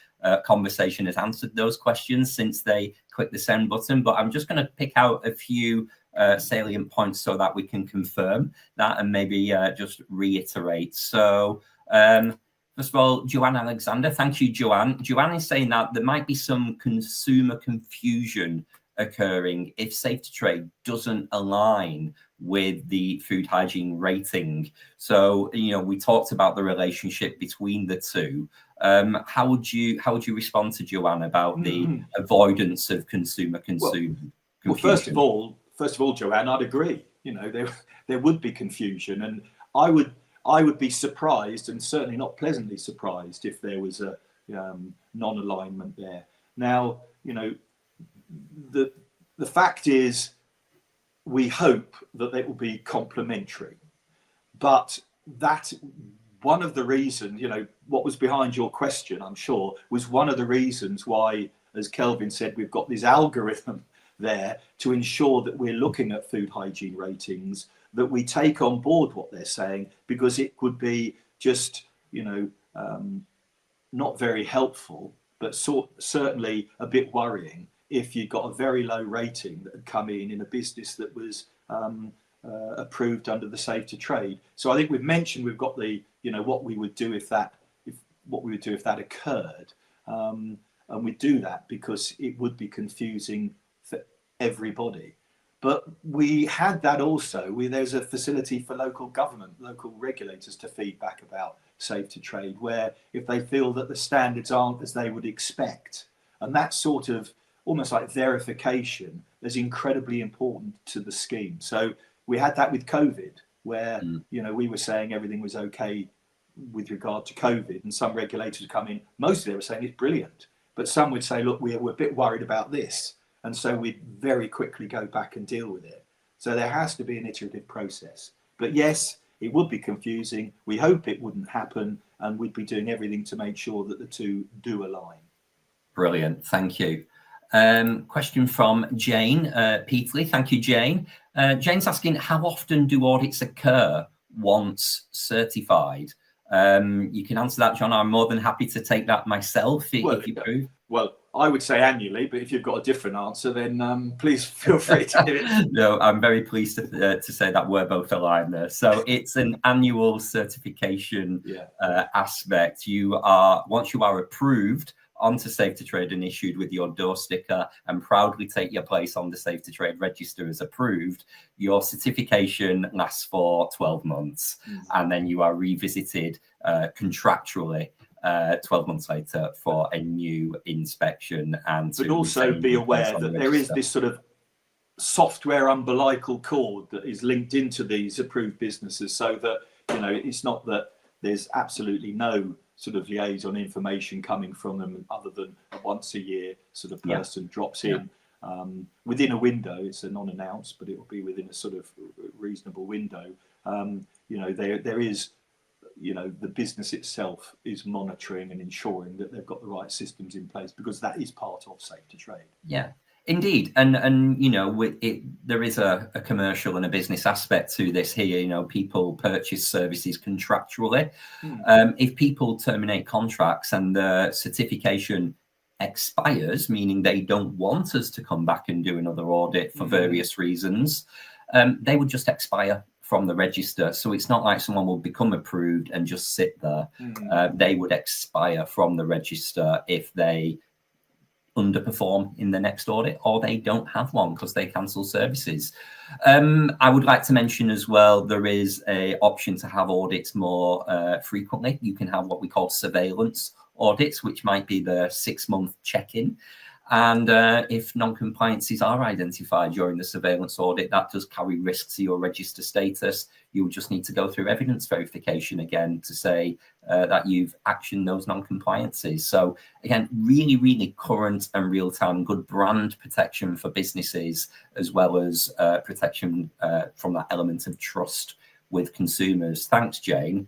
conversation has answered those questions since they clicked the send button. But I'm just going to pick out a few salient points so that we can confirm that and maybe just reiterate. So. First of all, Joanne Alexander, thank you, Joanne. Joanne is saying that there might be some consumer confusion occurring if Safe to Trade doesn't align with the food hygiene rating. So, we talked about the relationship between the two. How would you respond to Joanne about the avoidance of consumer confusion?
Well, first of all, Joanne, I'd agree. There would be confusion, and I would be surprised, and certainly not pleasantly surprised, if there was a non-alignment there. Now, the fact is, we hope that it will be complementary, but that one of the reasons, what was behind your question, I'm sure, was one of the reasons why, as Kelvin said, we've got this algorithm there to ensure that we're looking at food hygiene ratings, that we take on board what they're saying, because it would be just, not very helpful, but certainly a bit worrying if you got a very low rating that had come in a business that was approved under the Safe to Trade. So I think we've mentioned we've got the, what we would do if that occurred, and we do that because it would be confusing for everybody. But we had that also. There's a facility for local government, local regulators to feedback about Safe to Trade, where if they feel that the standards aren't as they would expect, and that sort of almost like verification is incredibly important to the scheme. So we had that with COVID, where we were saying everything was okay with regard to COVID, and some regulators would come in. Most of them were saying it's brilliant, but some would say, look, we're a bit worried about this. And so we'd very quickly go back and deal with it. So there has to be an iterative process. But yes, it would be confusing. We hope it wouldn't happen, and we'd be doing everything to make sure that the two do align.
Brilliant, thank you. Question from Jane Peatley. Thank you, Jane. Jane's asking, how often do audits occur once certified? You can answer that, John. I'm more than happy to take that myself if you prove.
Well, I would say annually, but if you've got a different answer, then please feel free to do it.
No, I'm very pleased to say that we're both aligned there. So it's an annual certification aspect. Once you are approved onto Safe to Trade and issued with your door sticker and proudly take your place on the Safe to Trade register as approved, your certification lasts for 12 months and then you are revisited contractually 12 months later for a new inspection. But
also be aware that there is this sort of software umbilical cord that is linked into these approved businesses, so that it's not that there's absolutely no sort of liaison information coming from them other than a once a year sort of person drops in within a window. It's a non-announced, but it will be within a sort of reasonable window. There is, the business itself is monitoring and ensuring that they've got the right systems in place, because that is part of Safe to Trade. Yeah,
indeed. And there is a commercial and a business aspect to this here. People purchase services contractually. If people terminate contracts and the certification expires, meaning they don't want us to come back and do another audit for various reasons, they would just expire from the register. So it's not like someone will become approved and just sit there. They would expire from the register if they underperform in the next audit, or they don't have one because they cancel services. I would like to mention as well, there is a option to have audits more frequently. You can have what we call surveillance audits, which might be the 6-month check-in. And if non-compliances are identified during the surveillance audit, that does carry risks to your register status. You'll just need to go through evidence verification again to say that you've actioned those non-compliances. So again, really, really current and real-time, good brand protection for businesses, as well as protection from that element of trust with consumers. Thanks, Jane.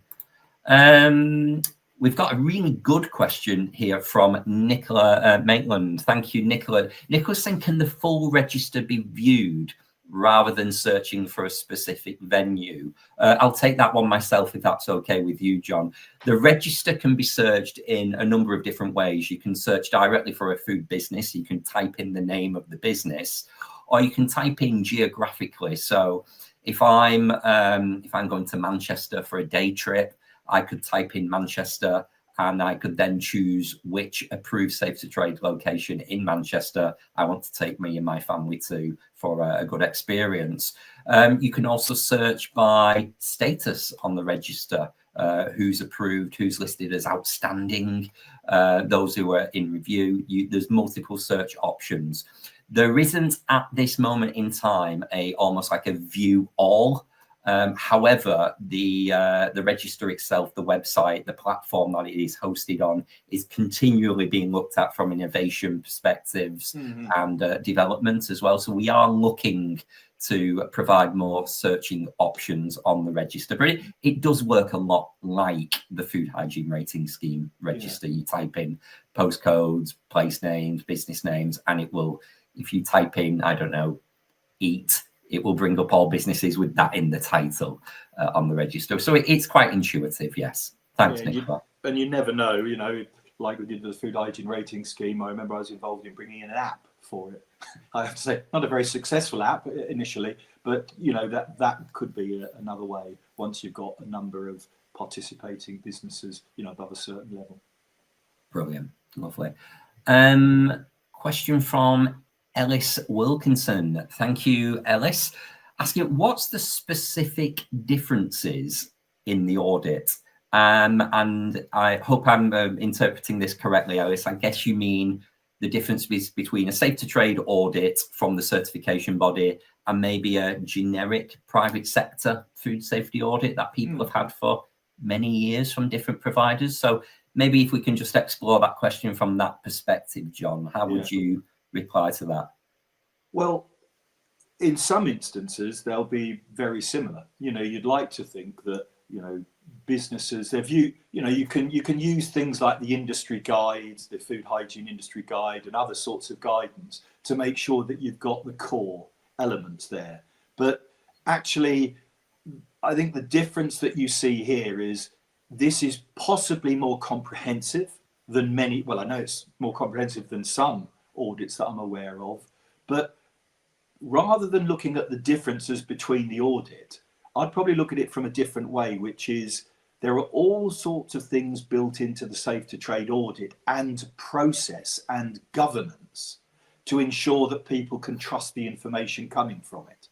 We've got a really good question here from Nicola Maitland. Thank you, Nicola. Nicola's saying, can the full register be viewed rather than searching for a specific venue? I'll take that one myself if that's okay with you, John. The register can be searched in a number of different ways. You can search directly for a food business. You can type in the name of the business, or you can type in geographically. So if I'm going to Manchester for a day trip, I could type in Manchester and I could then choose which approved Safe to Trade location in Manchester I want to take me and my family to for a good experience. You can also search by status on the register, who's approved, who's listed as outstanding, those who are in review. There's multiple search options. There isn't at this moment in time almost like a view all. However, the register itself, the website, the platform that it is hosted on is continually being looked at from innovation perspectives and development as well. So we are looking to provide more searching options on the register, but it does work a lot like the Food Hygiene Rating Scheme register. You type in postcodes, place names, business names, and it will, if you type in, I don't know, eat, it will bring up all businesses with that in the title on the register. So it's quite intuitive, yes. Thanks, Nicola.
And you never know, like we did with the Food Hygiene Rating Scheme. I remember I was involved in bringing in an app for it. I have to say, not a very successful app initially, but that could be another way once you've got a number of participating businesses, above a certain level.
Brilliant, lovely. Question from Ellis Wilkinson. Thank you, Ellis. Asking, what's the specific differences in the audit? And I hope I'm interpreting this correctly, Ellis. I guess you mean the difference between a Safe to Trade audit from the certification body and maybe a generic private sector food safety audit that people have had for many years from different providers. So maybe if we can just explore that question from that perspective, John, how would you reply to that?
Well, in some instances, they'll be very similar. You'd like to think that, businesses, you can use things like the industry guides, the food hygiene industry guide and other sorts of guidance to make sure that you've got the core elements there. But actually, I think the difference that you see here is this is possibly more comprehensive than many, well, I know it's more comprehensive than some audits that I'm aware of, but rather than looking at the differences between the audit, I'd probably look at it from a different way, which is there are all sorts of things built into the Safe to Trade audit and process and governance to ensure that people can trust the information coming from it.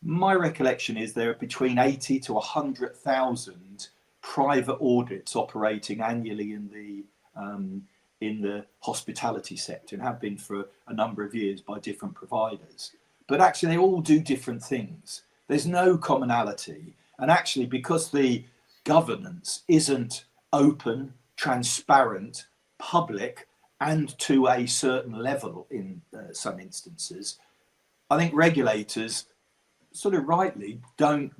My recollection is there are between 80 to 100,000 private audits operating annually in the hospitality sector, and have been for a number of years by different providers. But actually they all do different things. There's no commonality. And actually, because the governance isn't open, transparent, public, and to a certain level in some instances, I think regulators sort of rightly don't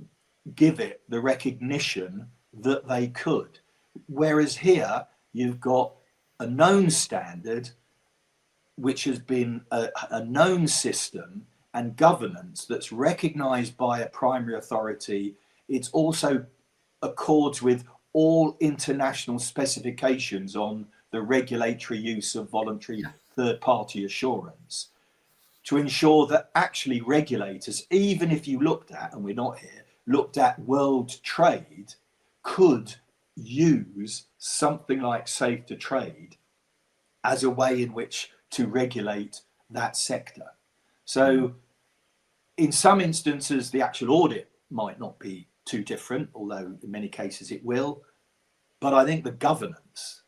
give it the recognition that they could. Whereas here, you've got a known standard, which has been a known system and governance that's recognised by a primary authority. It also accords with all international specifications on the regulatory use of voluntary third-party assurance, to ensure that actually regulators, even if you looked at, and we're not here, looked at world trade, could use something like Safe to Trade as a way in which to regulate that sector. So in some instances, the actual audit might not be too different, although in many cases it will. But I think the governance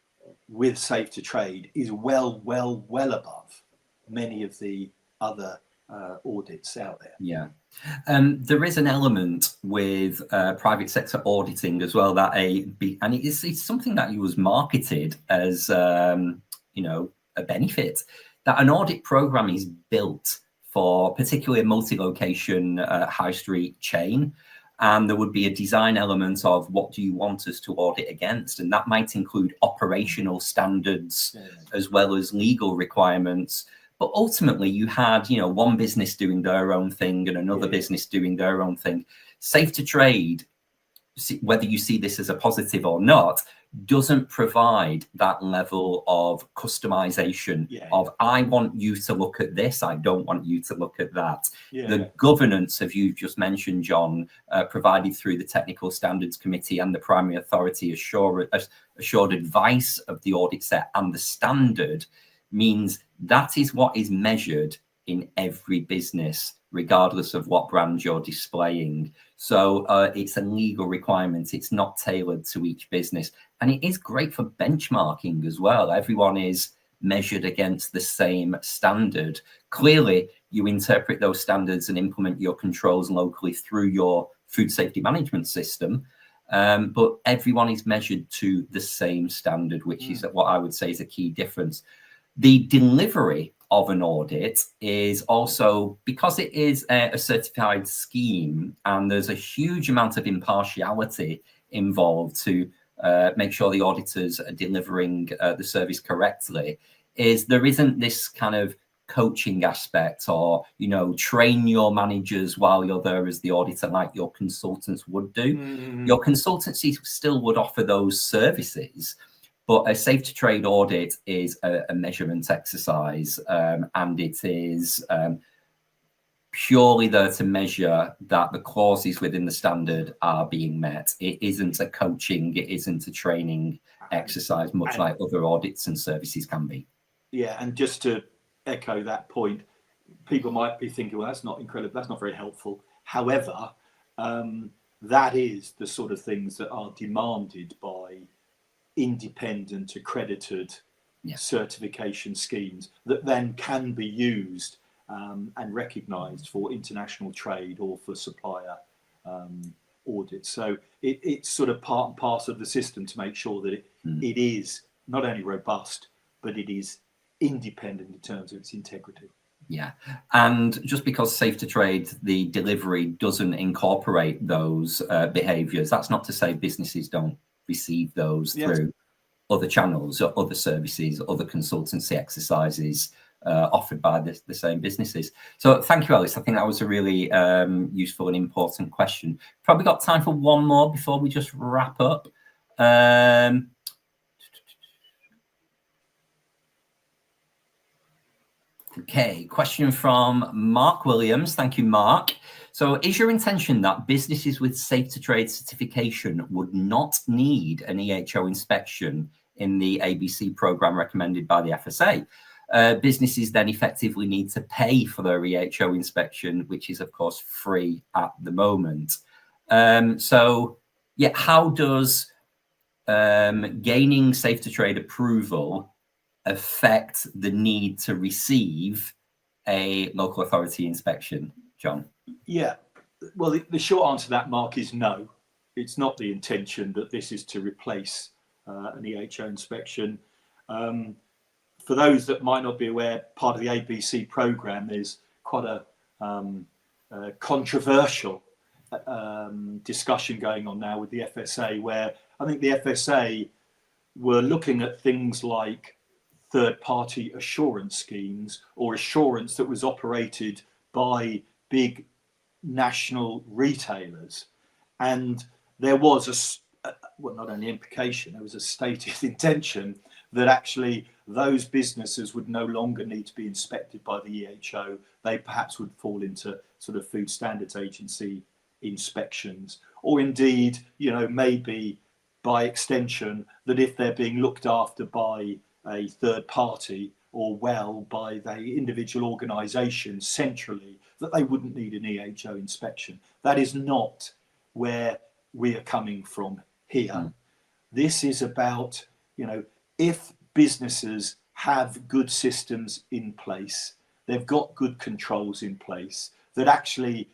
with Safe to Trade is well above many of the other audits out there.
Yeah. There is an element with private sector auditing as well that and it's something that was marketed as a benefit, that an audit program is built for particularly a multi-location high street chain, and there would be a design element of what do you want us to audit against, and that might include operational standards as well as legal requirements. But ultimately, you had, one business doing their own thing and another business doing their own thing. Safe to Trade, whether you see this as a positive or not, doesn't provide that level of customization of, I want you to look at this, I don't want you to look at that. The governance, as you just mentioned, John, provided through the Technical Standards Committee and the Primary Authority assured advice of the audit set and the standard, means that is what is measured in every business, regardless of what brand you're displaying. So it's a legal requirement. It's not tailored to each business. And it is great for benchmarking as well. Everyone is measured against the same standard. Clearly, you interpret those standards and implement your controls locally through your food safety management system. But everyone is measured to the same standard, which is what I would say is a key difference. The delivery of an audit is also, because it is a certified scheme and there's a huge amount of impartiality involved to make sure the auditors are delivering the service correctly, is there isn't this kind of coaching aspect or, train your managers while you're there as the auditor like your consultants would do. Your consultancy still would offer those services, but a Safe to Trade audit is a measurement exercise, and it is purely there to measure that the clauses within the standard are being met. It isn't a coaching, it isn't a training exercise, much like other audits and services can be.
Yeah, and just to echo that point, people might be thinking, well, that's not incredible, that's not very helpful. However, that is the sort of things that are demanded by independent accredited certification schemes that then can be used and recognised for international trade or for supplier audits. So it's sort of part and parcel of the system to make sure that it is not only robust, but it is independent in terms of its integrity.
Yeah, and just because Safe to Trade, the delivery doesn't incorporate those behaviours, that's not to say businesses don't receive those through other channels or other services, other consultancy exercises offered by the same businesses. So thank you, Alice. I think that was a really useful and important question. Probably got time for one more before we just wrap up. Okay, question from Mark Williams. Thank you, Mark. So is your intention that businesses with Safe to Trade certification would not need an EHO inspection in the ABC program recommended by the FSA? Businesses then effectively need to pay for their EHO inspection, which is, of course, free at the moment. So, how does gaining Safe to Trade approval affect the need to receive a local authority inspection, John?
Yeah, well, the short answer to that, Mark, is no. It's not the intention that this is to replace an EHO inspection. For those that might not be aware, part of the ABC programme is quite a controversial discussion going on now with the FSA, where I think the FSA were looking at things like third-party assurance schemes or assurance that was operated by big national retailers. And there was not only implication, there was a stated intention that actually those businesses would no longer need to be inspected by the EHO. They perhaps would fall into sort of Food Standards Agency inspections, or indeed, maybe by extension, that if they're being looked after by a third party or well by the individual organisation centrally that they wouldn't need an EHO inspection. That is not where we are coming from here. This is about, if businesses have good systems in place, they've got good controls in place, that actually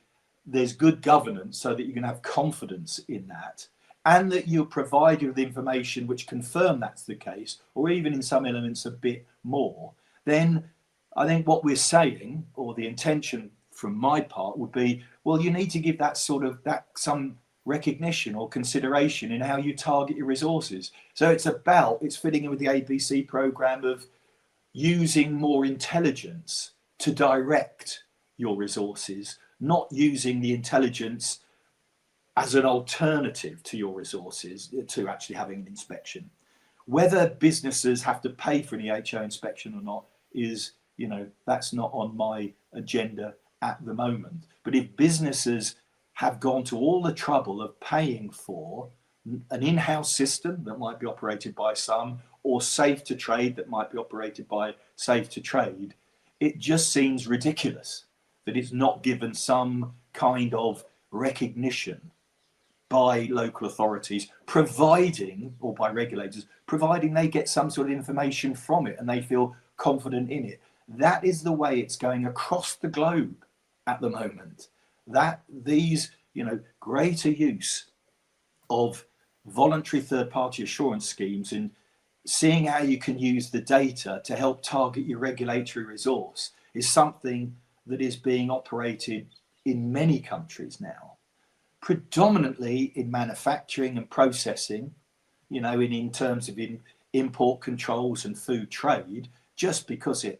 there's good governance so that you can have confidence in that, and that you're provided with information which confirm that's the case, or even in some elements a bit more, then I think what we're saying, or the intention from my part, would be, well, you need to give that some recognition or consideration in how you target your resources. So it's fitting in with the ABC program of using more intelligence to direct your resources, not using the intelligence as an alternative to your resources, to actually having an inspection. Whether businesses have to pay for an EHO inspection or not is, that's not on my agenda at the moment. But if businesses have gone to all the trouble of paying for an in-house system that might be operated by some, or Safe to Trade that might be operated by Safe to Trade, it just seems ridiculous that it's not given some kind of recognition by local authorities, providing, or by regulators, providing they get some sort of information from it and they feel confident in it. That is the way it's going across the globe at the moment. That these, greater use of voluntary third-party assurance schemes and seeing how you can use the data to help target your regulatory resource is something that is being operated in many countries now, predominantly in manufacturing and processing, in terms of import controls and food trade, just because it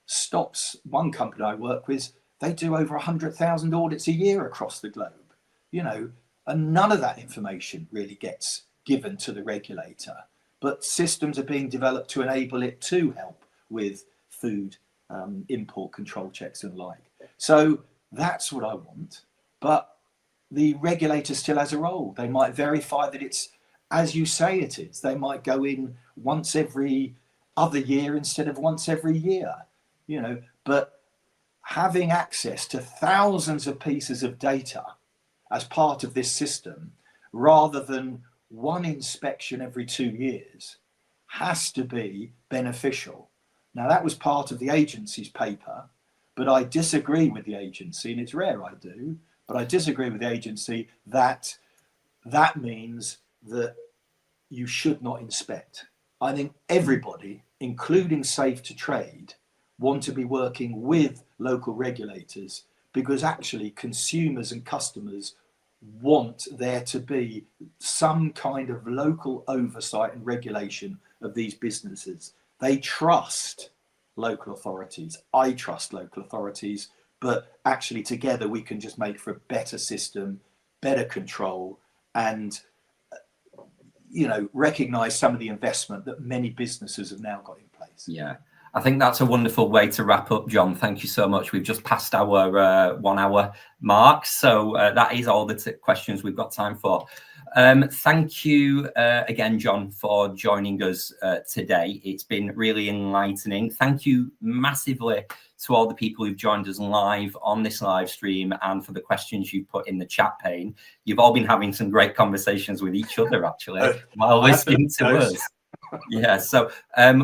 stops. One company I work with, they do over 100,000 audits a year across the globe, and none of that information really gets given to the regulator. But systems are being developed to enable it to help with food import control checks and like. So that's what I want. But the regulator still has a role. They might verify that it's as you say it is. They might go in once every other year instead of once every year, but having access to thousands of pieces of data as part of this system, rather than one inspection every 2 years, has to be beneficial. Now, that was part of the agency's paper, but I disagree with the agency, and it's rare I do, but I disagree with the agency that that means that you should not inspect. I think everybody, including Safe to Trade, want to be working with local regulators, because actually consumers and customers want there to be some kind of local oversight and regulation of these businesses. They trust local authorities. I trust local authorities, but actually together we can just make for a better system, better control, and recognize some of the investment that many businesses have now got in place.
Yeah, I think that's a wonderful way to wrap up, John. Thank you so much. We've just passed our 1 hour mark, so that is all the questions we've got time for. Thank you again, John, for joining us today. It's been really enlightening. Thank you massively to all the people who've joined us live on this live stream, and for the questions you put in the chat pane. You've all been having some great conversations with each other, actually, while listening to us. Yeah, so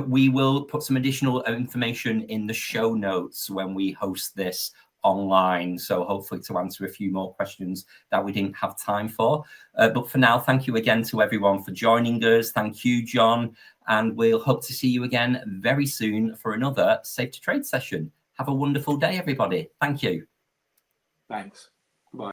we will put some additional information in the show notes when we host this online, so hopefully to answer a few more questions that we didn't have time for. But for now, thank you again to everyone for joining us. Thank you, John, and we'll hope to see you again very soon for another Safe to Trade session. Have a wonderful day, everybody. Thank you.
Thanks. Bye.